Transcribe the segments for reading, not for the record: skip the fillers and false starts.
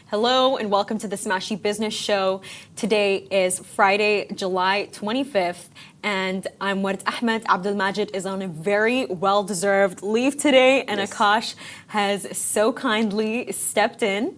Hello and welcome to the Smashi Business Show. Today is Friday, July 25th, and I'm Warid Ahmed. Abdul Majid is on a very well-deserved leave today, and Yes. Akash has so kindly stepped in.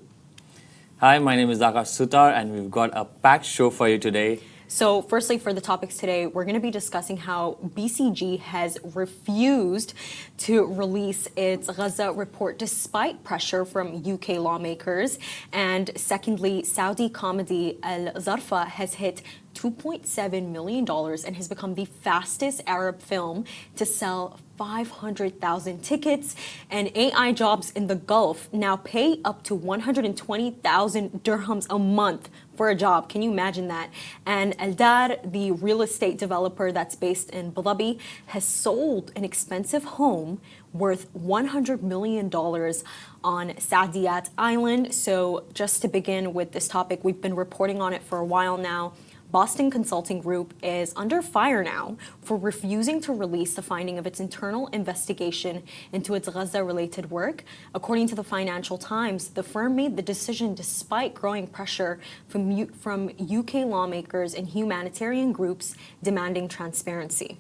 Hi, my name is Akash Sutar, and we've got a packed show for you today. So firstly, for the topics today, we're going to be discussing how BCG has refused to release its Gaza report despite pressure from UK lawmakers. And secondly, Saudi comedy AlZarfa has hit $2.7 million and has become the fastest Arab film to sell 500,000 tickets. And AI jobs in the Gulf now pay up to 120,000 dirhams a month for a job. Can you imagine that? And Aldar, the real estate developer that's based in Dhabi, has sold an expensive home worth $100 million on Saadiyat Island. So just to begin with this topic, we've been reporting on it for a while now. Boston Consulting Group is under fire now for refusing to release the finding of its internal investigation into its Gaza-related work. According to the Financial Times, the firm made the decision despite growing pressure from UK lawmakers and humanitarian groups demanding transparency.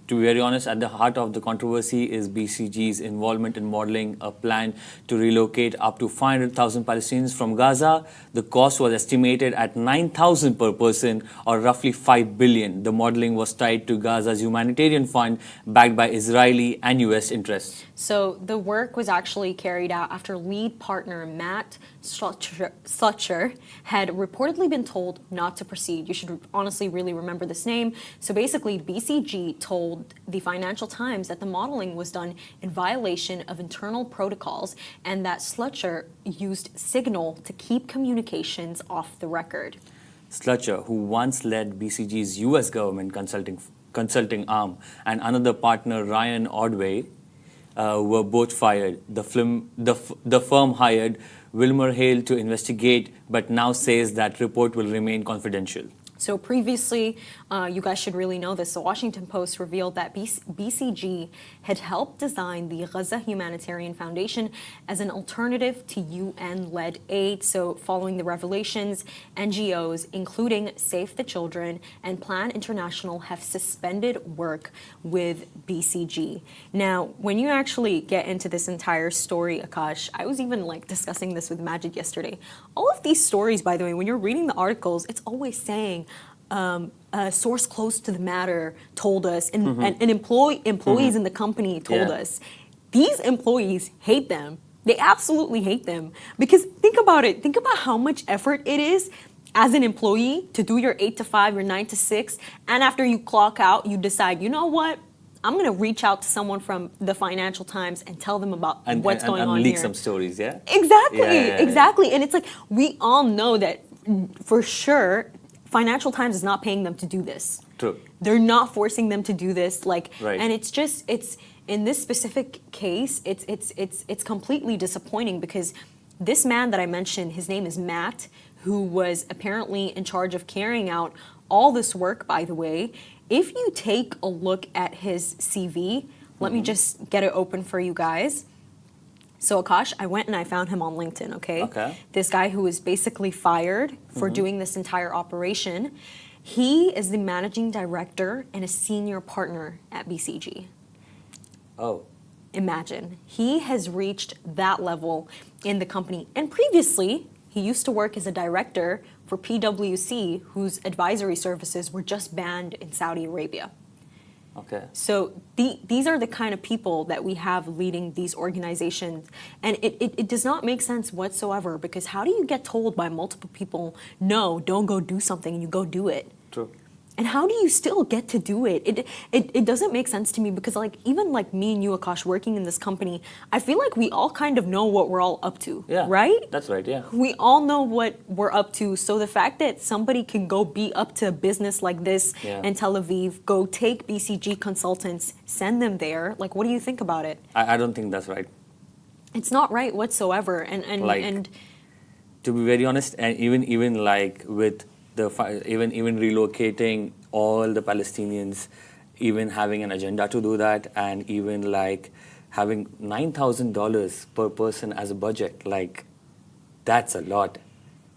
To be very honest, at the heart of the controversy is BCG's involvement in modeling a plan to relocate up to 500,000 Palestinians from Gaza. The cost was estimated at 9,000 per person, or roughly 5 billion. The modeling was tied to Gaza's humanitarian fund, backed by Israeli and US interests. So the work was actually carried out after lead partner Matt Slutcher had reportedly been told not to proceed. You should honestly really remember this name. So basically, BCG told the Financial Times that the modeling was done in violation of internal protocols and that Slutcher used Signal to keep communications off the record. Slutcher, who once led BCG's US government consulting arm, and another partner, Ryan Ordway, were both fired. The firm hired Wilmer Hale to investigate, but now says that report will remain confidential. So previously, you guys should really know this, the Washington Post revealed that BCG had helped design the Gaza Humanitarian Foundation as an alternative to UN-led aid. So following the revelations, NGOs, including Save the Children and Plan International, have suspended work with BCG. Now, when you actually get into this entire story, Akash, I was even discussing this with Majid yesterday. All of these stories, by the way, when you're reading the articles, it's always saying, a source close to the matter told us, and employees in the company told us. These employees hate them. They absolutely hate them. Because think about it. Think about how much effort it is as an employee to do your 8 to 5, your 9 to 6, and after you clock out, you decide, you know what? I'm going to reach out to someone from the Financial Times and tell them about what's going on and leak here. some stories, yeah? Exactly, exactly. Yeah. And it's we all know that for sure, Financial Times is not paying them to do this. True. They're not forcing them to do this. Right. And it's in this specific case, it's completely disappointing because this man that I mentioned, his name is Matt, who was apparently in charge of carrying out all this work, by the way. If you take a look at his CV, let me just get it open for you guys. So Akash, I went and I found him on LinkedIn, okay? This guy who was basically fired for doing this entire operation. He is the managing director and a senior partner at BCG. Oh. Imagine. He has reached that level in the company. And previously, he used to work as a director for PwC, whose advisory services were just banned in Saudi Arabia. Okay. So these are the kind of people that we have leading these organizations. And it does not make sense whatsoever, because how do you get told by multiple people, no, don't go do something, and you go do it? True. And how do you still get to do it? It doesn't make sense to me, because even me and you, Akash, working in this company, I feel like we all kind of know what we're all up to, right? That's right, yeah. We all know what we're up to. So the fact that somebody can go be up to a business like this in Tel Aviv, go take BCG consultants, send them there, what do you think about it? I don't think that's right. It's not right whatsoever. And to be very honest, and even with even relocating all the Palestinians, even having an agenda to do that, and even having $9,000 per person as a budget, That's a lot.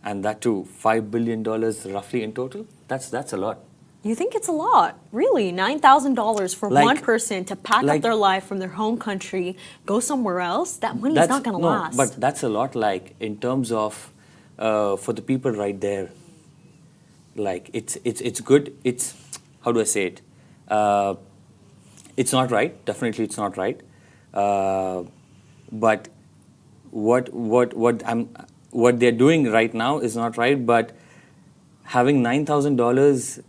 And that too, $5 billion roughly in total? That's a lot. You think it's a lot, really? $9,000 for Like- one person to pack up like- their life from their home country, go somewhere else? That money is not going to no, last. but that's a lot, like, in terms of, for the people right there, like, it's good. It's, how do I say it? It's not right. Definitely it's not right. But what they're doing right now is not right, but having $9,000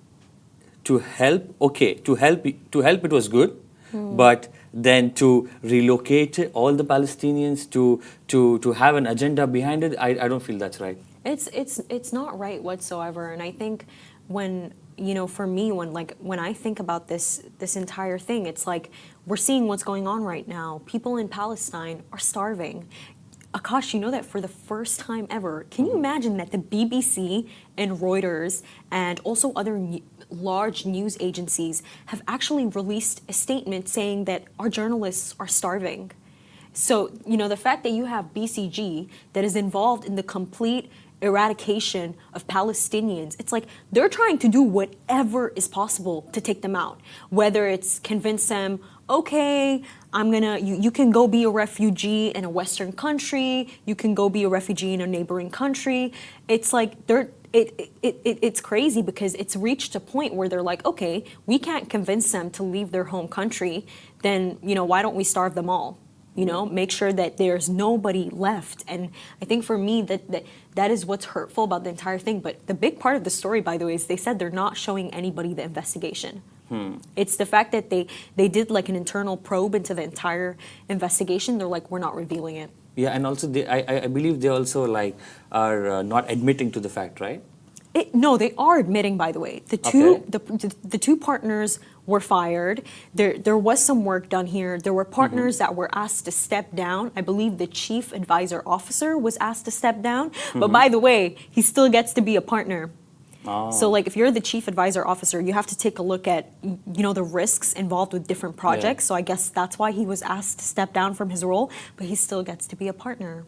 to help, okay, to help it was good, but then to relocate all the Palestinians to have an agenda behind it, I don't feel that's right. It's not right whatsoever. And I think when, for me, when I think about this entire thing, it's like we're seeing what's going on right now. People in Palestine are starving. Akash, you know that for the first time ever, can you imagine that the BBC and Reuters and also other large news agencies have actually released a statement saying that our journalists are starving? So, the fact that you have BCG that is involved in the complete eradication of Palestinians, it's like they're trying to do whatever is possible to take them out, whether it's convince them, okay, you can go be a refugee in a Western country, you can go be a refugee in a neighboring country. It's like it's crazy because it's reached a point where they're like, okay, we can't convince them to leave their home country, then why don't we starve them all? Make sure that there's nobody left. And I think for me that is what's hurtful about the entire thing. But the big part of the story, by the way, is they said they're not showing anybody the investigation. It's the fact that they did like an internal probe into the entire investigation. They're like, we're not revealing it. Yeah, and also I believe they also like are not admitting to the fact, right? No, they are admitting, by the way. The two partners were fired. There was some work done here. There were partners that were asked to step down. I believe the chief advisor officer was asked to step down. But by the way, he still gets to be a partner. Oh. So like if you're the chief advisor officer, you have to take a look at the risks involved with different projects. Yeah. So I guess that's why he was asked to step down from his role, but he still gets to be a partner.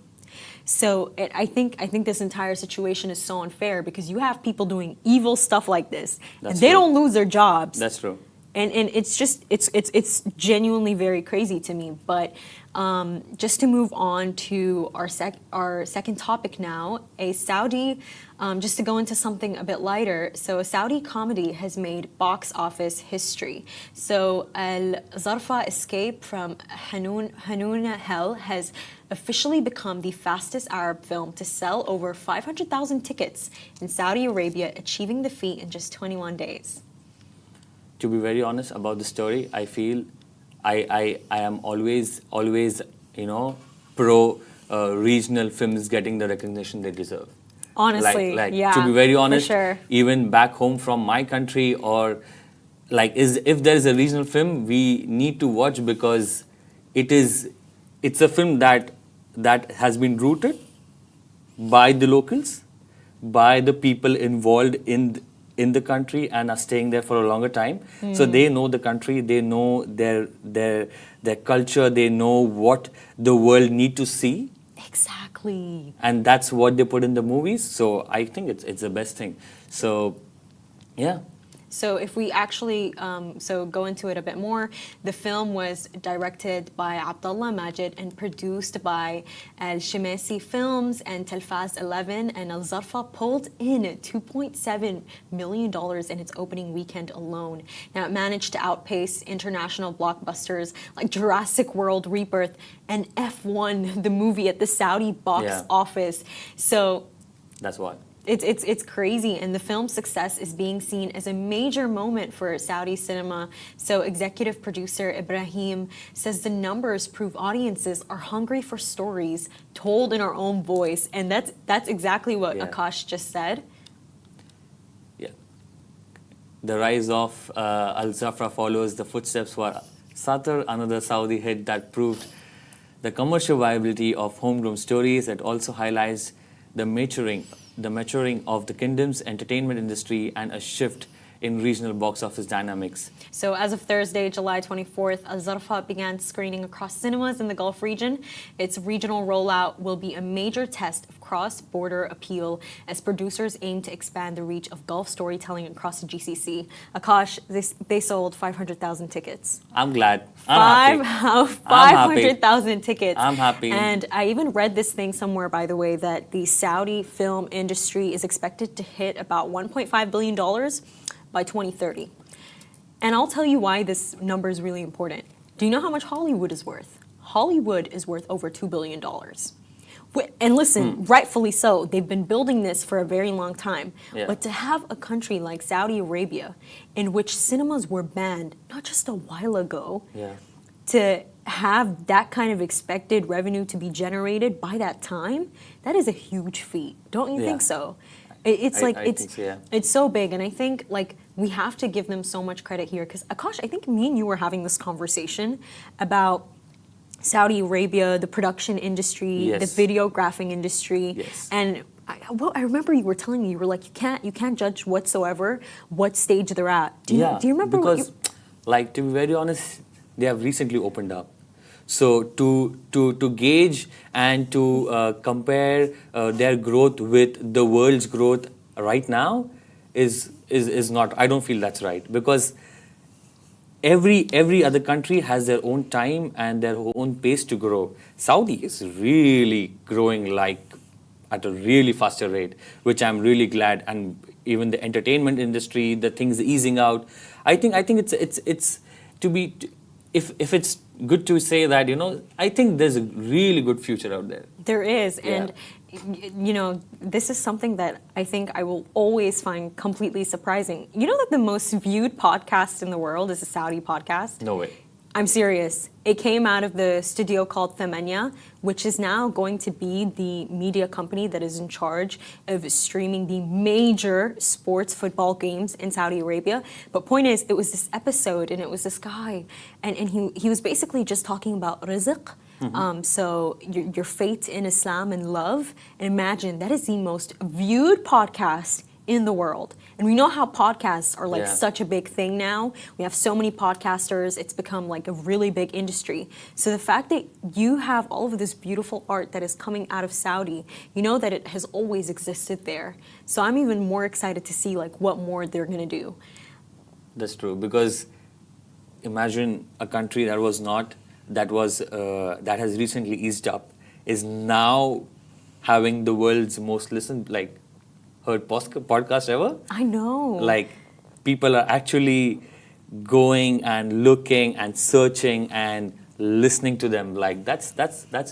So I think this entire situation is so unfair because you have people doing evil stuff like this, and they don't lose their jobs. That's true. And it's just it's genuinely very crazy to me. But just to move on to our second topic now, a Saudi, just to go into something a bit lighter. So a Saudi comedy has made box office history. So AlZarfa Escape from Hanun Hell has officially become the fastest Arab film to sell over 500,000 tickets in Saudi Arabia, achieving the feat in just 21 days. To be very honest about the story, I feel I am always pro regional films getting the recognition they deserve. Honestly, yeah. To be very honest, for sure. Even back home from my country, or if there is a regional film, we need to watch because it's a film that has been rooted by the locals, by the people involved in the country and are staying there for a longer time. So they know the country, they know their culture, they know what the world need to see. Exactly. And that's what they put in the movies. So I think it's the best thing. So, yeah. So if we actually go into it a bit more, the film was directed by Abdullah Majid and produced by Al-Shemasi Films and Telfaz 11, and AlZarfa pulled in $2.7 million in its opening weekend alone. Now it managed to outpace international blockbusters like Jurassic World Rebirth and F1, the movie, at the Saudi box office. So that's what. It's crazy, and the film's success is being seen as a major moment for Saudi cinema. So executive producer Ibrahim says the numbers prove audiences are hungry for stories told in our own voice, and that's exactly what Akash just said. Yeah. The rise of AlZarfa follows the footsteps for Satar, another Saudi hit that proved the commercial viability of homegrown stories. It also highlights the maturing of the kingdom's entertainment industry and a shift in regional box office dynamics. So as of Thursday, July 24th, AlZarfa began screening across cinemas in the Gulf region. Its regional rollout will be a major test of cross-border appeal as producers aim to expand the reach of Gulf storytelling across the GCC. Akash, they sold 500,000 tickets. I'm glad. I'm happy. 500,000 tickets. I'm happy. And I even read this thing somewhere, by the way, that the Saudi film industry is expected to hit about $1.5 billion by 2030. And I'll tell you why this number is really important. Do you know how much Hollywood is worth? Hollywood is worth over $2 billion. And listen, rightfully so. They've been building this for a very long time. Yeah. But to have a country like Saudi Arabia, in which cinemas were banned not just a while ago, to have that kind of expected revenue to be generated by that time, that is a huge feat. Don't you think so? It's it's so big, and I think like we have to give them so much credit here because Akash, I think me and you were having this conversation about Saudi Arabia, the production industry, the videographing industry, and I remember you were telling me you were like you can't judge whatsoever what stage they're at. Do you remember? Because, like, to be very honest, they have recently opened up. So to gauge and to compare their growth with the world's growth right now is not. I don't feel that's right because every other country has their own time and their own pace to grow. Saudi is really growing like at a really faster rate, which I'm really glad. And even the entertainment industry, the things easing out. I think it's to be. If it's good to say that, I think there's a really good future out there. There is, and this is something that I think I will always find completely surprising. You know that the most viewed podcast in the world is a Saudi podcast? No way. I'm serious. It came out of the studio called Thamania, which is now going to be the media company that is in charge of streaming the major sports football games in Saudi Arabia. But point is, it was this episode and it was this guy and he was basically just talking about rizq. So your fate in Islam and love. And imagine that is the most viewed podcast in the world. And we know how podcasts are like such a big thing now. We have so many podcasters. It's become like a really big industry. So the fact that you have all of this beautiful art that is coming out of Saudi, you know that it has always existed there. So I'm even more excited to see like what more they're going to do. That's true, because imagine a country that has recently eased up is now having the world's most listened, heard podcast ever. I know. Like, people are actually going and looking and searching and listening to them. Like, that's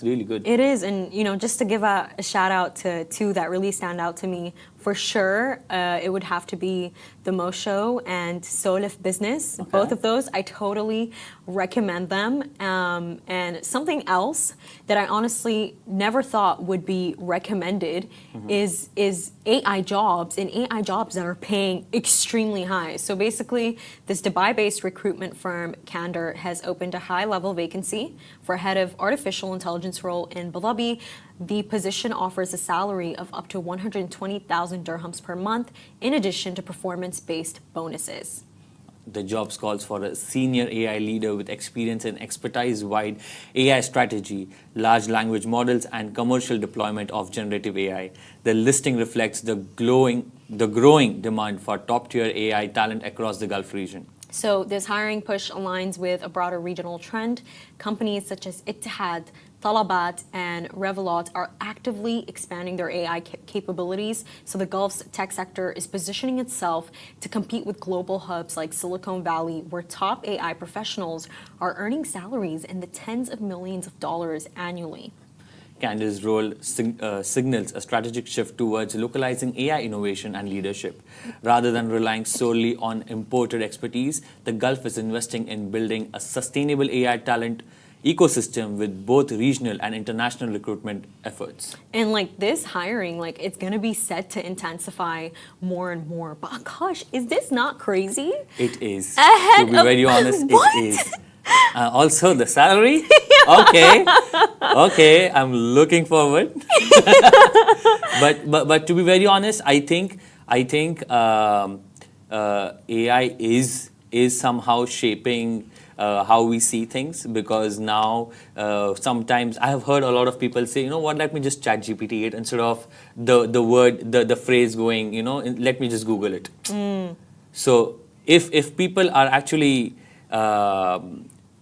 really good. It is, and just to give a shout out to two that really stand out to me. For sure, it would have to be The Mo Show and Solif Business. Okay. Both of those, I totally recommend them. And something else that I honestly never thought would be recommended is AI jobs, and AI jobs that are paying extremely high. So basically, this Dubai-based recruitment firm, Candor, has opened a high-level vacancy for a head of artificial intelligence role in Abu Dhabi. The position offers a salary of up to 120,000 dirhams per month, in addition to performance-based bonuses. The job calls for a senior AI leader with experience in expertise-wide AI strategy, large language models, and commercial deployment of generative AI. The listing reflects the growing demand for top-tier AI talent across the Gulf region. So this hiring push aligns with a broader regional trend. Companies such as Ittihad, Talabat, and Revolut are actively expanding their AI capabilities. So the Gulf's tech sector is positioning itself to compete with global hubs like Silicon Valley, where top AI professionals are earning salaries in the tens of millions of dollars annually. Candor's role signals a strategic shift towards localizing AI innovation and leadership. Rather than relying solely on imported expertise, the Gulf is investing in building a sustainable AI talent ecosystem with both regional and international recruitment efforts. And this hiring, it's going to be set to intensify more and more. But gosh, is this not crazy? It is. To be very honest, it is. Also, the salary? Okay, I'm looking forward. but to be very honest, I think AI is somehow shaping how we see things, because now sometimes I have heard a lot of people say, you know what, let me just chat GPT it instead of the phrase going, let me just Google it. So if people are actually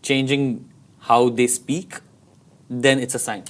changing how they speak, then it's a sign.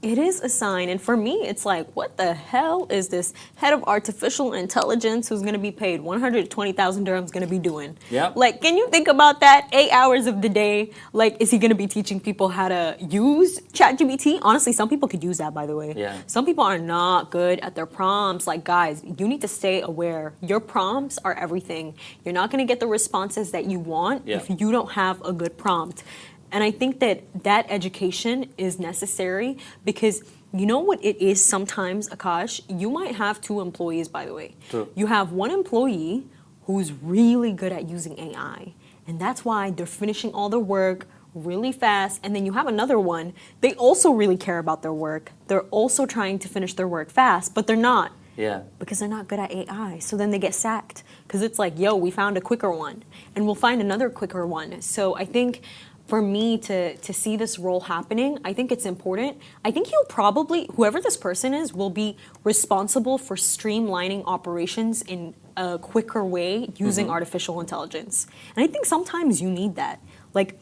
It is a sign. And for me, it's like, what the hell is this head of artificial intelligence who's going to be paid 120,000 dirhams going to be doing? Yeah. Like, can you think about that? 8 hours of the day. Like, is he going to be teaching people how to use ChatGPT? Honestly, some people could use that, by the way. Yeah. Some people are not good at their prompts. Like, guys, you need to stay aware. Your prompts are everything. You're not going to get the responses that you want if you don't have a good prompt. And I think that education is necessary, because you know what it is sometimes, Akash? You might have 2 employees, by the way. True. You have one employee who's really good at using AI, and that's why they're finishing all their work really fast. And then you have another one, they also really care about their work. They're also trying to finish their work fast, but they're not. Yeah. Because they're not good at AI. So then they get sacked, because it's like, yo, we found a quicker one, and we'll find another quicker one. So I think for me to see this role happening, I think it's important. I think he'll probably, whoever this person is, will be responsible for streamlining operations in a quicker way using artificial intelligence. And I think sometimes you need that. Like,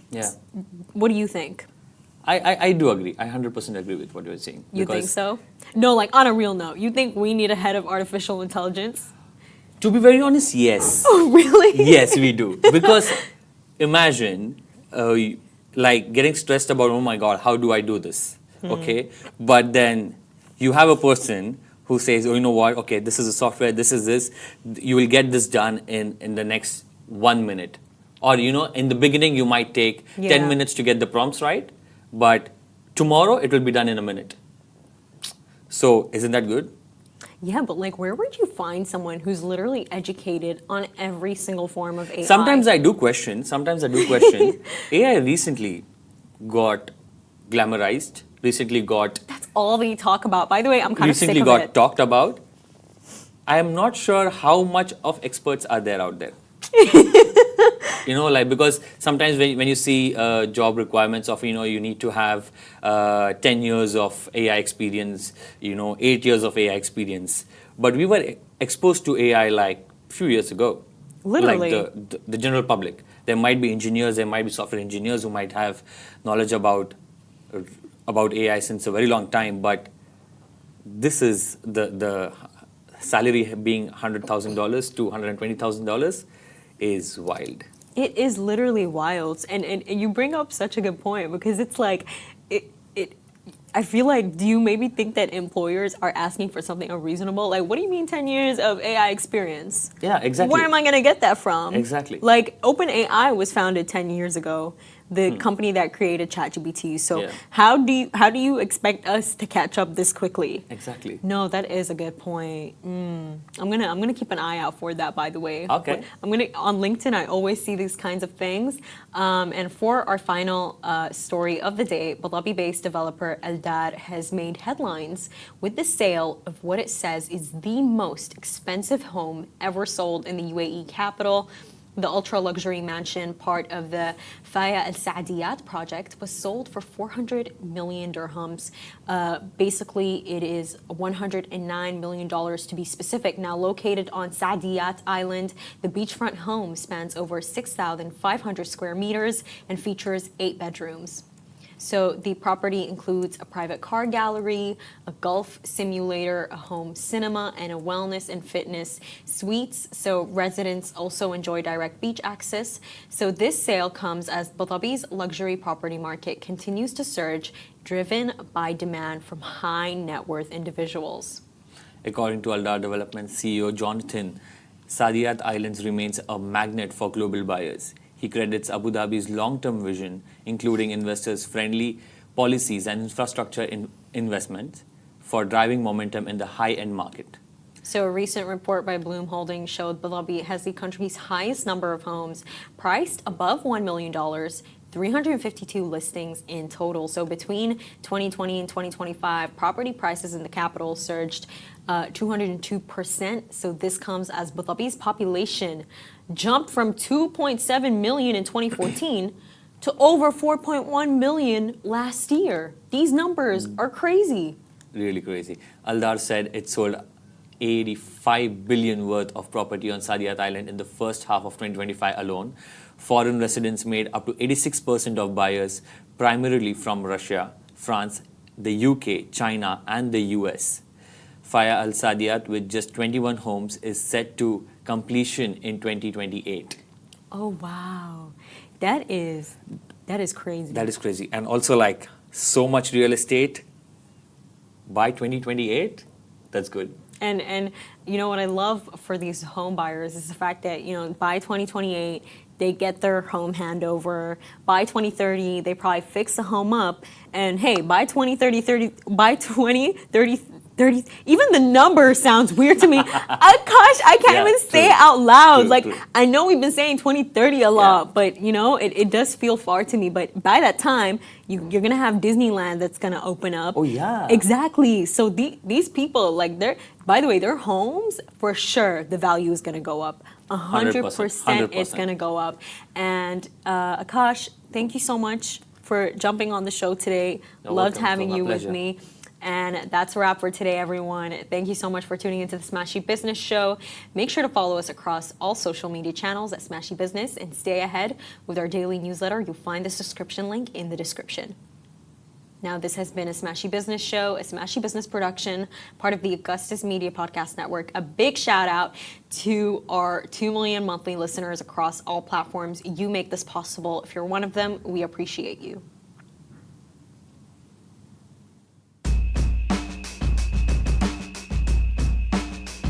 what do you think? I do agree. I 100% agree with what you're saying. You think so? No, like on a real note, you think we need a head of artificial intelligence? To be very honest, yes. Oh, really? Yes, we do. Because imagine like getting stressed about, oh my God, how do I do this? Okay. But then you have a person who says, oh, you know what? Okay, this is a software, this is this. You will get this done in the next 1 minute. Or, in the beginning, you might take 10 minutes to get the prompts right. But tomorrow, it will be done in a minute. So isn't that good? Yeah, but like, where would you find someone who's literally educated on every single form of AI? Sometimes I do question. AI recently got glamorized, recently got... That's all they talk about. By the way, I'm kind of sick of it. Recently got talked about. I am not sure how much of experts are there out there. Because sometimes when you see job requirements of, you need to have 10 years of AI experience, 8 years of AI experience. But we were exposed to AI like a few years ago. Literally. Like the general public. There might be engineers, there might be software engineers who might have knowledge about AI since a very long time. But this is the salary being $100,000 to $120,000 is wild. It is literally wild. And you bring up such a good point, because it's like, I feel like, do you maybe think that employers are asking for something unreasonable? Like, what do you mean 10 years of AI experience? Yeah, exactly. Where am I going to get that from? Exactly. Like, OpenAI was founded 10 years ago, the company that created ChatGPT. So how do you expect us to catch up this quickly? Exactly. No, that is a good point. I'm gonna keep an eye out for that, by the way. Okay. On LinkedIn, I always see these kinds of things. And for our final story of the day, Abu Dhabi-based developer Aldar has made headlines with the sale of what it says is the most expensive home ever sold in the UAE capital. The ultra-luxury mansion, part of the Faya Al Saadiyat project, was sold for 400 million dirhams. Basically, it is $109 million to be specific. Now, located on Saadiyat Island, the beachfront home spans over 6,500 square meters and features 8 bedrooms. So the property includes a private car gallery, a golf simulator, a home cinema, and a wellness and fitness suites. So residents also enjoy direct beach access. So this sale comes as Abu Dhabi's luxury property market continues to surge, driven by demand from high net worth individuals. According to Aldar Development CEO Jonathan, Saadiyat Islands remains a magnet for global buyers. He credits Abu Dhabi's long-term vision, including investors-friendly policies and infrastructure investments, for driving momentum in the high-end market. So a recent report by Bloom Holdings showed Abu Dhabi has the country's highest number of homes priced above $1 million, 352 listings in total. So between 2020 and 2025, property prices in the capital surged 202%. So this comes as Abu Dhabi's population jumped from 2.7 million in 2014 to over 4.1 million last year. These numbers are crazy. Really crazy. Aldar said it sold 85 billion worth of property on Saadiyat Island in the first half of 2025 alone. Foreign residents made up to 86% of buyers, primarily from Russia, France, the UK, China, and the US. Faya Al Saadiyat, with just 21 homes, is set to completion in 2028. Oh wow, that is crazy. That is crazy. And also, like, so much real estate by 2028. That's good. And you know what I love for these home buyers is the fact that, you know, by 2028 they get their home handover. By 2030 they probably fix the home up, and hey, by 2030, even the number sounds weird to me. Gosh, I can't even say it out loud. True. I know we've been saying 2030 a lot, but you know, it does feel far to me. But by that time, you're gonna have Disneyland that's gonna open up. Oh yeah, exactly. So these people, like, by the way, their homes, for sure, the value is gonna go up. 100% it's gonna go up. And Akash, thank you so much for jumping on the show today. Loved having you with me. And that's a wrap for today, everyone. Thank you so much for tuning into the Smashi Business Show. Make sure to follow us across all social media channels at Smashi Business and stay ahead with our daily newsletter. You'll find the subscription link in the description. Now, this has been a Smashi Business Show, a Smashi Business production, part of the Augustus Media Podcast Network. A big shout out to our 2 million monthly listeners across all platforms. You make this possible. If you're one of them, we appreciate you.